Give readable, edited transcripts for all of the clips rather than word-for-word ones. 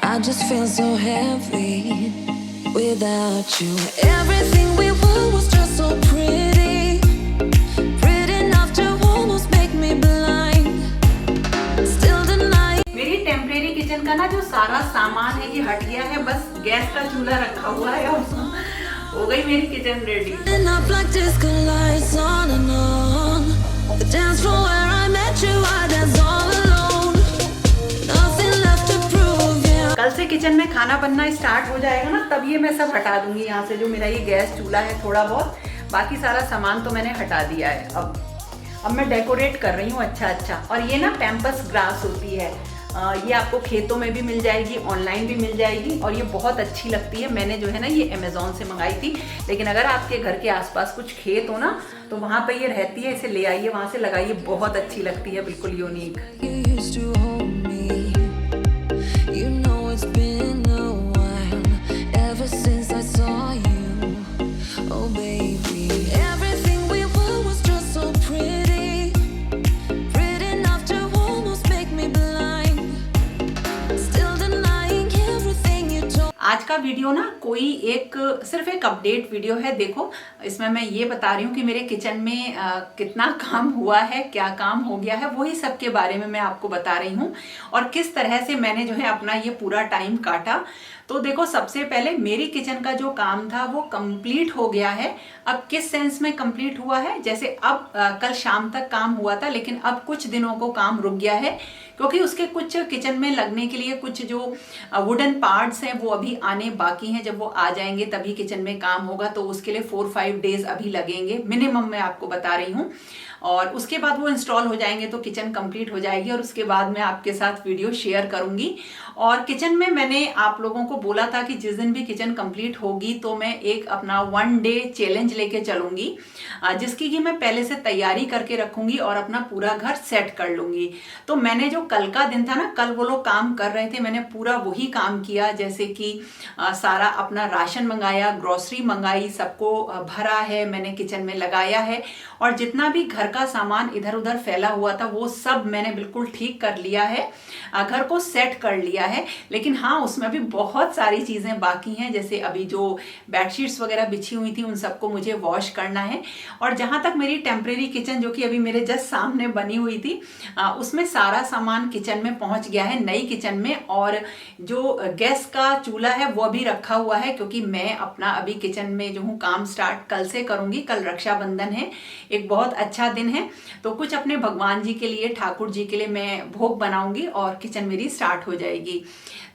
I just feel so heavy without you. Everything we were was just so pretty, pretty enough to almost make me blind. Still denying. मेरी temporary kitchen का ना जो सारा सामान है ये हट गया है, बस गैस का चूल्हा रखा हुआ है और हो गई मेरी kitchen ready. And up like disco lights on and on. The dance floor where I met you, I danced all alone. Nothing left to prove, yeah. कल से किचन में खाना बनना स्टार्ट हो जाएगा ना, तब ये मैं सब हटा दूंगी यहाँ से। जो मेरा ये गैस चूल्हा है थोड़ा बहुत, बाकी सारा सामान तो मैंने हटा दिया है। अब मैं डेकोरेट कर रही हूँ अच्छा। और ये ना पैम्पस ग्रास होती है, ये आपको खेतों में भी मिल जाएगी, ऑनलाइन भी मिल जाएगी और ये बहुत अच्छी लगती है। मैंने जो है ना ये अमेज़ॉन से मंगाई थी, लेकिन अगर आपके घर के आसपास कुछ खेत हो ना तो वहाँ पे ये रहती है, इसे ले आइए, वहाँ से लगाइए, बहुत अच्छी लगती है, बिल्कुल unique. You used to hold me. You know it's been a while ever since I saw you. Oh baby, everything we were was just so pretty, pretty enough to almost make me blind. Still denying everything you told. आज का video ना सिर्फ एक update video है। देखो, इसमें मैं ये बता रही हूँ कि मेरे किचन में कितना काम हुआ है, क्या काम हो गया है, वही सब के बारे में मैं आपको बता रही हूँ और किस तरह से मैंने जो है अपना ये पूरा टाइम काटा। तो देखो, सबसे पहले मेरी किचन का जो काम था वो कंप्लीट हो गया है। अब किस सेंस में कंप्लीट हुआ है, जैसे अब कल शाम तक काम हुआ था, लेकिन अब कुछ दिनों को काम रुक गया है क्योंकि उसके कुछ किचन में लगने के लिए कुछ जो वुडन पार्ट्स हैं वो अभी आने बाकी हैं। जब वो आ जाएंगे तभी किचन में काम होगा, तो उसके लिए 4-5 डेज अभी लगेंगे मिनिमम, मैं आपको बता रही हूँ। और उसके बाद वो इंस्टॉल हो जाएंगे तो किचन कंप्लीट हो जाएगी और उसके बाद मैं आपके साथ वीडियो शेयर करूंगी। और किचन में मैंने आप लोगों को बोला था कि जिस दिन भी किचन कंप्लीट होगी तो मैं एक अपना 1 डे चैलेंज लेके चलूंगी, जिसकी कि मैं पहले से तैयारी करके रखूंगी और अपना पूरा घर सेट कर लूंगी। तो मैंने जो कल का दिन था ना, कल वो लोग काम कर रहे थे, मैंने पूरा वही काम किया, जैसे कि सारा अपना राशन मंगाया, ग्रोसरी मंगाई, सबको भरा है, मैंने किचन में लगाया है और जितना भी घर का सामान इधर उधर फैला हुआ था वो सब मैंने बिल्कुल ठीक कर लिया है, घर को सेट कर लिया है। लेकिन हाँ, उसमें भी बहुत सारी चीजें बाकी हैं, जैसे अभी जो बेडशीट्स वगैरह बिछी हुई थी उन सबको मुझे वॉश करना है। और जहां तक मेरी टेम्परेरी किचन जो कि अभी मेरे जस्ट सामने बनी हुई थी, उसमें सारा सामान किचन में पहुंच गया है, नई किचन में। और जो गैस का चूल्हा है वो भी रखा हुआ है, क्योंकि मैं अपना अभी किचन में जो हूँ काम स्टार्ट कल से करूंगी। कल रक्षाबंधन है, एक बहुत अच्छा दिन है, तो कुछ अपने भगवान जी के लिए, ठाकुर जी के लिए मैं भोग बनाऊंगी और किचन मेरी स्टार्ट हो जाएगी।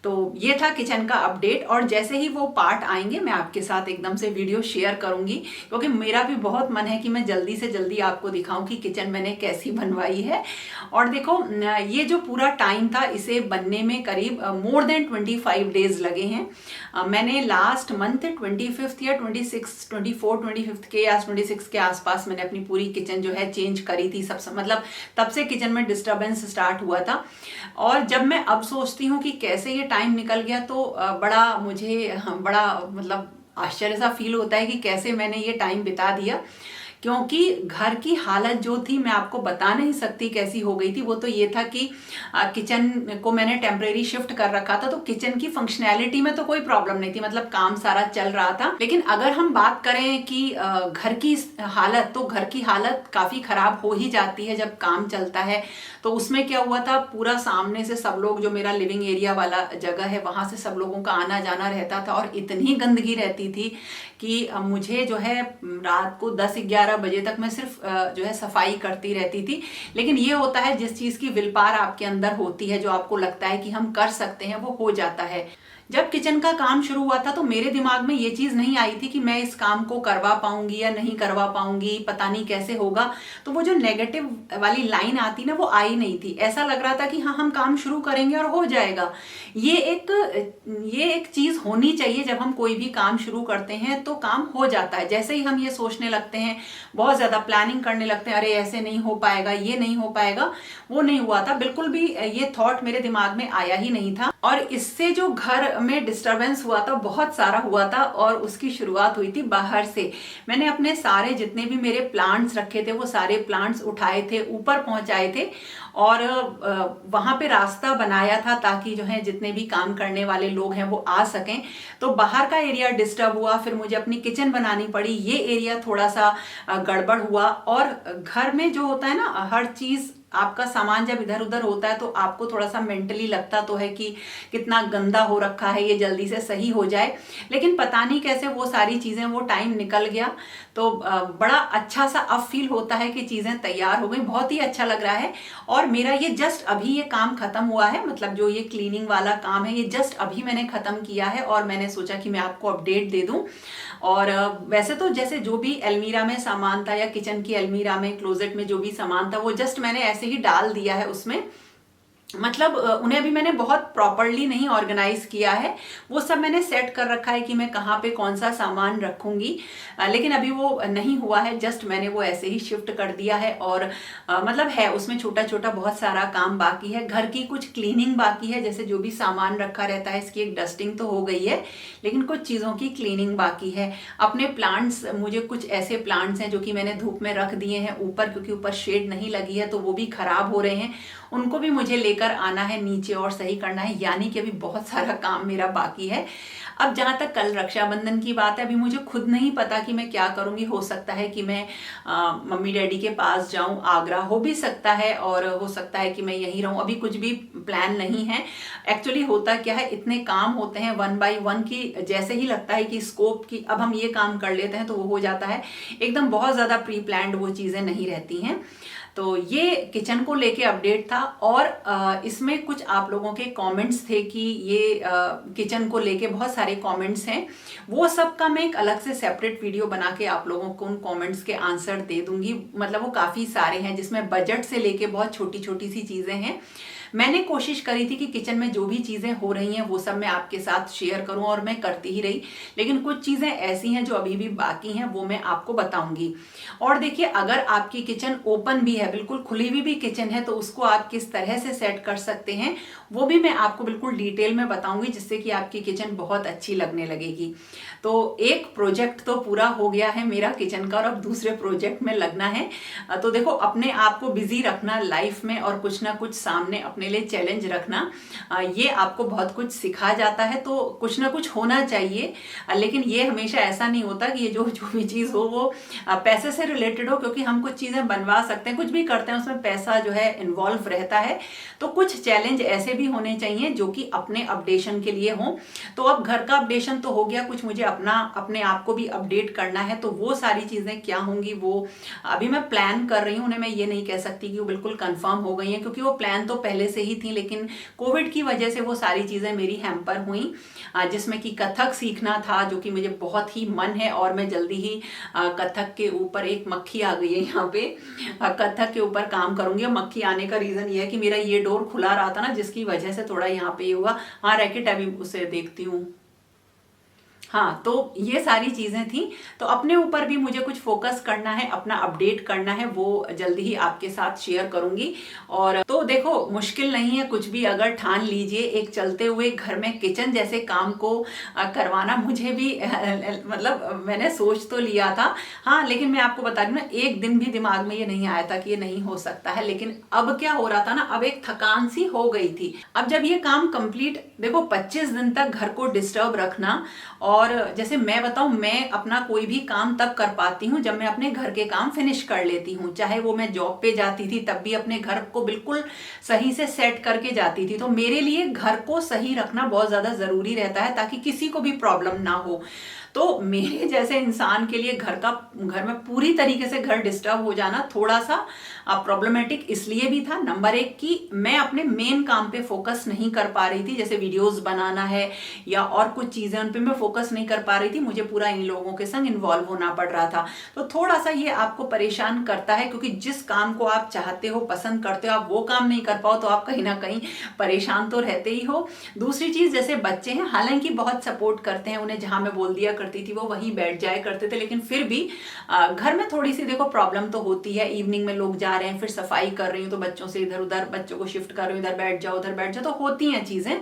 तो ये था किचन का अपडेट और जैसे ही वो पार्ट आएंगे मैं आपके साथ एकदम से वीडियो शेयर करूंगी, क्योंकि मेरा भी बहुत मन है कि मैं जल्दी से जल्दी आपको दिखाऊं कि किचन मैंने कैसी बनवाई है। और देखो, ये जो पूरा टाइम था इसे बनने में करीब मोर देन 25 डेज लगे हैं। मैंने लास्ट मंथ 25 या 24-25 के या 26 के आसपास मैंने अपनी पूरी किचन जो है चेंज करी थी। मतलब तब से किचन में डिस्टर्बेंस स्टार्ट हुआ था। और जब मैं अब सोचती हूँ कि कैसे ये टाइम निकल गया तो बड़ा मतलब आश्चर्य सा फील होता है कि कैसे मैंने ये टाइम बिता दिया, क्योंकि घर की हालत जो थी मैं आपको बता नहीं सकती कैसी हो गई थी। वो तो ये था कि किचन को मैंने टेम्परेरी शिफ्ट कर रखा था, तो किचन की फंक्शनैलिटी में तो कोई प्रॉब्लम नहीं थी, मतलब काम सारा चल रहा था। लेकिन अगर हम बात करें कि घर की हालत, तो घर की हालत काफी खराब हो ही जाती है जब काम चलता है। तो उसमें क्या हुआ था, पूरा सामने से सब लोग, जो मेरा लिविंग एरिया वाला जगह है वहां से सब लोगों का आना जाना रहता था और इतनी गंदगी रहती थी कि मुझे जो है रात को 10-11 बजे तक मैं सिर्फ जो है सफाई करती रहती थी। लेकिन ये होता है, जिस चीज की विल पावर आपके अंदर होती है, जो आपको लगता है कि हम कर सकते हैं, वो हो जाता है। जब किचन का काम शुरू हुआ था तो मेरे दिमाग में ये चीज नहीं आई थी कि मैं इस काम को करवा पाऊंगी या नहीं करवा पाऊंगी, पता नहीं कैसे होगा। तो वो जो नेगेटिव वाली लाइन आती ना, वो आई नहीं थी। ऐसा लग रहा था कि हाँ, हम काम शुरू करेंगे और हो जाएगा। ये एक चीज होनी चाहिए, जब हम कोई भी काम शुरू करते हैं तो काम हो जाता है। जैसे ही हम ये सोचने लगते हैं, बहुत ज्यादा प्लानिंग करने लगते हैं, अरे ऐसे नहीं हो पाएगा, ये नहीं हो पाएगा, वो नहीं हुआ था। बिल्कुल भी ये थॉट मेरे दिमाग में आया ही नहीं था। और इससे जो घर में डिस्टरबेंस हुआ था, बहुत सारा हुआ था, और उसकी शुरुआत हुई थी बाहर से। मैंने अपने सारे जितने भी मेरे प्लांट्स रखे थे वो सारे प्लांट्स उठाए थे, ऊपर पहुंचाए थे, और वहां पे रास्ता बनाया था ताकि जो है जितने भी काम करने वाले लोग हैं वो आ सकें। तो बाहर का एरिया डिस्टर्ब हुआ, फिर मुझे अपनी किचन बनानी पड़ी, ये एरिया थोड़ा सा गड़बड़ हुआ। और घर में जो होता है ना, हर चीज आपका सामान जब इधर उधर होता है तो आपको थोड़ा सा मेंटली लगता तो है कि कितना गंदा हो रखा है, ये जल्दी से सही हो जाए। लेकिन पता नहीं कैसे वो सारी चीजें, वो टाइम निकल गया, तो बड़ा अच्छा सा अब फील होता है कि चीजें तैयार हो गई, बहुत ही अच्छा लग रहा है। और मेरा ये जस्ट अभी ये काम खत्म हुआ है, मतलब जो ये क्लीनिंग वाला काम है ये जस्ट अभी मैंने खत्म किया है, और मैंने सोचा कि मैं आपको अपडेट दे दूं। और वैसे तो जैसे जो भी अलमीरा में सामान था या किचन की अलमीरा में, क्लोजेट में जो भी सामान था वो जस्ट मैंने ऐसे ही डाल दिया है उसमें, मतलब उन्हें भी मैंने बहुत प्रॉपरली नहीं ऑर्गेनाइज किया है। वो सब मैंने सेट कर रखा है कि मैं कहाँ पे कौन सा सामान रखूंगी, लेकिन अभी वो नहीं हुआ है, जस्ट मैंने वो ऐसे ही शिफ्ट कर दिया है। और मतलब है उसमें छोटा छोटा बहुत सारा काम बाकी है, घर की कुछ क्लीनिंग बाकी है, जैसे जो भी सामान रखा रहता है इसकी एक डस्टिंग तो हो गई है, लेकिन कुछ चीज़ों की क्लीनिंग बाकी है। अपने प्लांट्स, मुझे कुछ ऐसे प्लांट्स हैं जो कि मैंने धूप में रख दिए हैं ऊपर, क्योंकि ऊपर शेड नहीं लगी है तो वो भी खराब हो रहे हैं, उनको भी मुझे लेकर आना है नीचे और सही करना है, यानी कि अभी बहुत सारा काम मेरा बाकी है। अब जहां तक कल रक्षाबंधन की बात है, अभी मुझे खुद नहीं पता कि मैं क्या करूंगी। हो सकता है कि मैं मम्मी डैडी के पास जाऊं, आगरा हो भी सकता है, और हो सकता है कि मैं यहीं रहूं, अभी कुछ भी प्लान नहीं है। एक्चुअली होता क्या है, इतने काम होते हैं 1 बाय 1 की, जैसे ही लगता है कि स्कोप की अब हम ये काम कर लेते हैं तो वो हो जाता है, एकदम बहुत ज्यादा प्री प्लान्ड वो चीजें नहीं रहती हैं। तो ये किचन को लेके अपडेट था। और इसमें कुछ आप लोगों के कमेंट्स थे कि ये किचन को लेके बहुत सारे कमेंट्स हैं, वो सब का मैं एक अलग से सेपरेट वीडियो बना के आप लोगों को उन कमेंट्स के आंसर दे दूंगी। मतलब वो काफी सारे हैं, जिसमें बजट से लेके बहुत छोटी छोटी सी चीजें हैं। मैंने कोशिश करी थी कि किचन में जो भी चीजें हो रही हैं वो सब मैं आपके साथ शेयर करूं, और मैं करती ही रही, लेकिन कुछ चीजें ऐसी हैं जो अभी भी बाकी हैं, वो मैं आपको बताऊंगी। और देखिए, अगर आपकी किचन ओपन भी है, बिल्कुल खुली हुई भी किचन है, तो उसको आप किस तरह से सेट कर सकते हैं वो भी मैं आपको बिल्कुल डिटेल में बताऊंगी, जिससे कि आपकी किचन बहुत अच्छी लगने लगेगी। तो एक प्रोजेक्ट तो पूरा हो गया है मेरा किचन का, और अब दूसरे प्रोजेक्ट में लगना है। तो देखो, अपने आप को बिजी रखना लाइफ में, और कुछ ना कुछ सामने अपने लिए चैलेंज रखना, ये आपको बहुत कुछ सिखा जाता है। तो कुछ ना कुछ होना चाहिए, लेकिन ये हमेशा ऐसा नहीं होता कि ये जो भी चीज हो वो पैसे से रिलेटेड हो, क्योंकि हम कुछ चीजें बनवा सकते हैं, कुछ भी करते हैं उसमें पैसा जो है इन्वॉल्व रहता है। तो कुछ चैलेंज ऐसे भी होने चाहिए जो कि अपने अपडेशन के लिए हो। तो अब घर का अपडेशन तो हो गया, कुछ मुझे अपने आप को भी अपडेट करना है, तो वो सारी चीजें क्या होंगी वो अभी मैं प्लान कर रही हूँ। उन्हें मैं ये नहीं कह सकती कि वो बिल्कुल कंफर्म हो गई हैं, क्योंकि वो प्लान तो पहले से ही थी, लेकिन कोविड की वजह से वो सारी चीजें मेरी हैम्पर हुई, जिसमें कि कथक सीखना था, जो कि मुझे बहुत ही मन है, और मैं जल्दी ही कथक के ऊपर, एक मक्खी आ गई है यहाँ पे, कथक के ऊपर काम करूंगी। मक्खी आने का रीजन ये है कि मेरा ये डोर खुला रहा था ना, जिसकी वजह से थोड़ा यहाँ पे ये हुआ। हाँ, रैकेट अभी उसे देखती हूँ। हाँ, तो ये सारी चीजें थी। तो अपने ऊपर भी मुझे कुछ फोकस करना है, अपना अपडेट करना है, वो जल्दी ही आपके साथ शेयर करूंगी। और तो देखो, मुश्किल नहीं है कुछ भी, अगर ठान लीजिए एक चलते हुए घर में किचन जैसे काम को करवाना। मुझे भी मतलब मैंने सोच तो लिया था, हाँ, लेकिन मैं आपको बता रही हूँ ना, एक दिन भी दिमाग में ये नहीं आया था कि ये नहीं हो सकता है। लेकिन अब क्या हो रहा था ना, अब एक थकान सी हो गई थी। अब जब ये काम कंप्लीट, देखो 25 दिन तक घर को डिस्टर्ब रखना, और जैसे मैं बताऊं, मैं अपना कोई भी काम तब कर पाती हूँ जब मैं अपने घर के काम फिनिश कर लेती हूँ। चाहे वो मैं जॉब पे जाती थी तब भी अपने घर को बिल्कुल सही से सेट करके जाती थी। तो मेरे लिए घर को सही रखना बहुत ज्यादा जरूरी रहता है, ताकि किसी को भी प्रॉब्लम ना हो। तो मेरे जैसे इंसान के लिए घर में पूरी तरीके से घर डिस्टर्ब हो जाना थोड़ा सा प्रॉब्लमेटिक इसलिए भी था। नंबर 1 कि मैं अपने मेन काम पे फोकस नहीं कर पा रही थी, जैसे वीडियोस बनाना है या और कुछ चीजें, उन पे मैं फोकस नहीं कर पा रही थी, मुझे पूरा इन लोगों के संग इन्वॉल्व होना पड़ रहा था। तो थोड़ा सा ये आपको परेशान करता है, क्योंकि जिस काम को आप चाहते हो, पसंद करते हो, आप वो काम नहीं कर पाओ तो आप कहीं ना कहीं परेशान तो रहते ही हो। दूसरी चीज, जैसे बच्चे हैं, हालांकि बहुत सपोर्ट करते हैं, उन्हें जहां मैं बोल दिया करती थी वो वहीं बैठ जाया करते थे, लेकिन फिर भी घर में थोड़ी सी देखो प्रॉब्लम तो होती है। इवनिंग में लोग जा रहे हैं, फिर सफाई कर रही हूँ, तो बच्चों से इधर उधर, बच्चों को शिफ्ट कर रही हूँ, इधर बैठ जाओ उधर बैठ जाओ, तो होती हैं चीजें।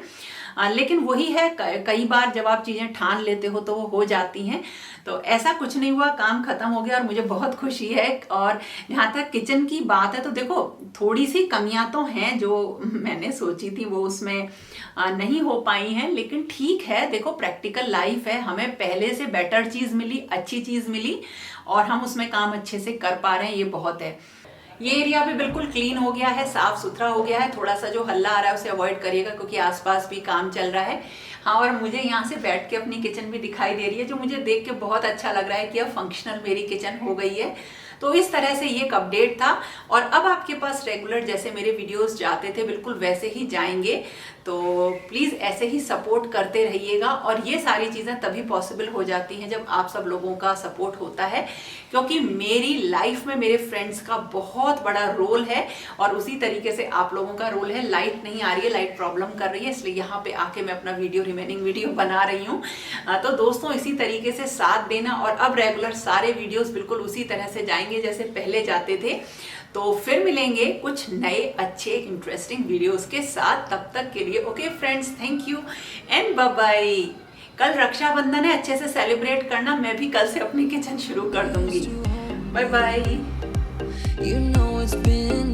लेकिन वही है, कई बार जब आप चीज़ें ठान लेते हो तो वो हो जाती हैं। तो ऐसा कुछ नहीं हुआ, काम खत्म हो गया और मुझे बहुत खुशी है। और जहाँ तक किचन की बात है तो देखो, थोड़ी सी कमियां तो हैं जो मैंने सोची थी वो उसमें नहीं हो पाई हैं, लेकिन ठीक है। देखो, प्रैक्टिकल लाइफ है, हमें पहले से बेटर चीज़ मिली, अच्छी चीज़ मिली और हम उसमें काम अच्छे से कर पा रहे हैं, ये बहुत है। ये एरिया भी बिल्कुल क्लीन हो गया है, साफ सुथरा हो गया है। थोड़ा सा जो हल्ला आ रहा है उसे अवॉइड करिएगा क्योंकि आसपास भी काम चल रहा है। हाँ, और मुझे यहाँ से बैठ के अपनी किचन भी दिखाई दे रही है, जो मुझे देख के बहुत अच्छा लग रहा है कि अब फंक्शनल मेरी किचन हो गई है। तो इस तरह से ये एक अपडेट था और अब आपके पास रेगुलर जैसे मेरे वीडियोस जाते थे बिल्कुल वैसे ही जाएंगे। तो प्लीज़ ऐसे ही सपोर्ट करते रहिएगा। और ये सारी चीज़ें तभी पॉसिबल हो जाती हैं जब आप सब लोगों का सपोर्ट होता है, क्योंकि मेरी लाइफ में मेरे फ्रेंड्स का बहुत बड़ा रोल है और उसी तरीके से आप लोगों का रोल है। लाइट नहीं आ रही है, लाइट प्रॉब्लम कर रही है, इसलिए यहाँ पे आके मैं अपना रिमेनिंग वीडियो बना रही हूँ। तो दोस्तों, इसी तरीके से साथ देना और अब रेगुलर सारे वीडियोस बिल्कुल उसी तरह से जाएंगे जैसे पहले जाते थे। तो फिर मिलेंगे कुछ नए अच्छे इंटरेस्टिंग वीडियोस के साथ। तब तक के लिए okay friends, thank you and bye bye. कल रक्षाबंधन है, अच्छे से सेलिब्रेट करना। मैं भी कल से अपनी किचन शुरू कर दूंगी। Bye bye. You know it's been